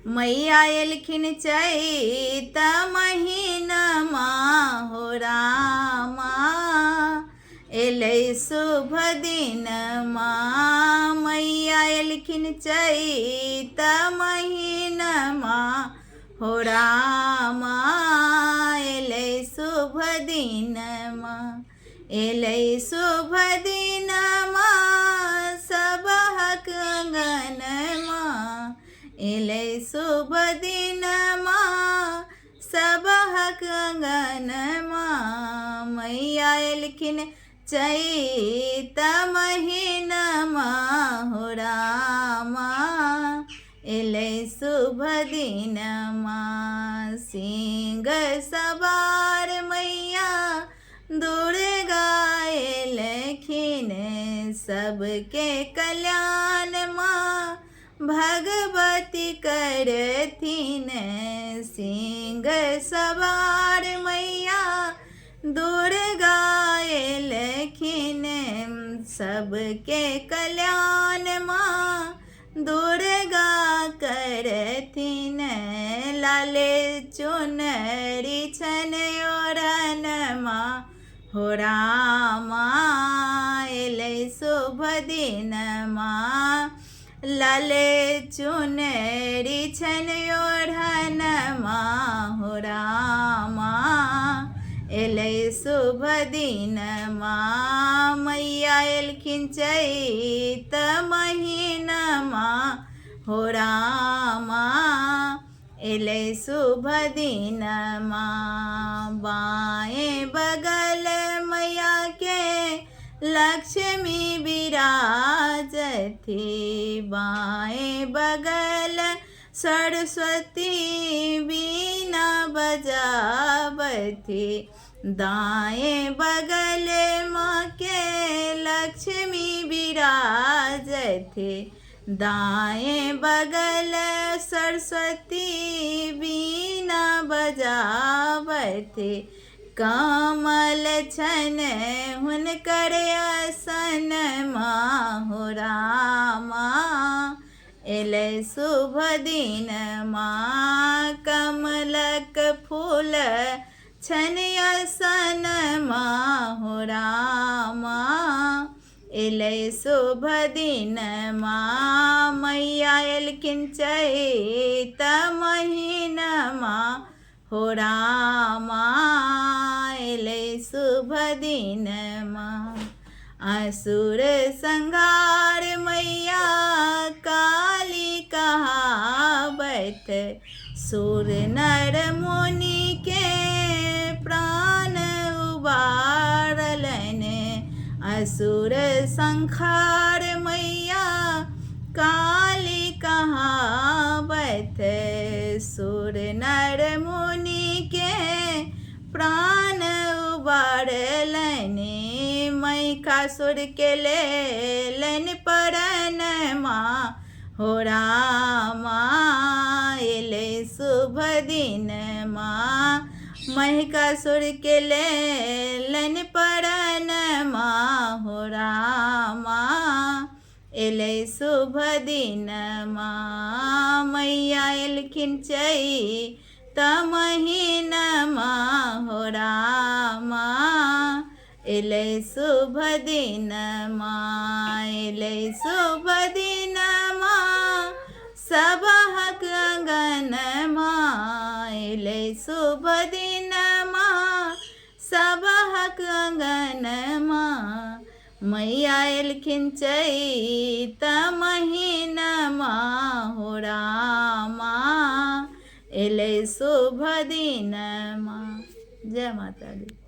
मैया एलखिन चैत महीनमा हो रामा। एलै शुभ दिनमा मैया एलखिन चैत महीनमा हो रामा। एलै शुभ दिनमा एलै शुभ दिनमा सबहक अंगनमा। एलै शुभ दिनमा सबहक अंगनमा। मैया एलखिन चैत महीनमा हो रामा। एलै शुभ दिनमा सिंह सवार मैया दुर्गा एलखिन। सबके कल्याण माँ भगवती करथिन। सिंह सवार मैया दुर्गा एलखिन। सबके कल्याण माँ दुर्गा करथिन। लाले चुनरी छन ओढ़नमा हो रामा। एलै शुभ दिनमा लाले चुनरी छन ओढ़नमा हो रामा। एलै शुभ दिनमा मैया एलखिन चैत महीनमा हो रामा। एलै शुभ दिनमा बाएं बगल मैया के लक्ष्मी विराजती। बाएं बगल सरस्वती बीना बजावती। दाएं बगल माँ के लक्ष्मी विराजती। दाएं बगल सरस्वती बीना बजावती। कमल छन हुनकर आसनमा हो रामा। एलै शुभ दिनमा कमलक फूल छन आसनमा हो रामा। एलै शुभ दिनमा मैया एलखिन चैत महीनमा हो रामा। एलै शुभ दिनमा असुर संहार मैया काली कहावत। सुर नर मुनि के प्राण उबारलन। असुर संहार मैया काली कहावत। सुर नर मुनि के प्राण उबारलन। महिषासुर के लेलन परनमा हो रामा। एलै शुभ दिनमा महिषासुर के लेलन परनमा हो रामा। एलै शुभ दिनमा मैया एलखिन चैत महीनमा हो रामा। एलै शुभ दिनमा एलै शुभ दिनमा सबहक अंगनमा। एलै शुभ दिनमा सबहक अंगनमा। मैया एलखिन चैत महीनमा हो रामा। एलै शुभ दिनमा। जय माता दी।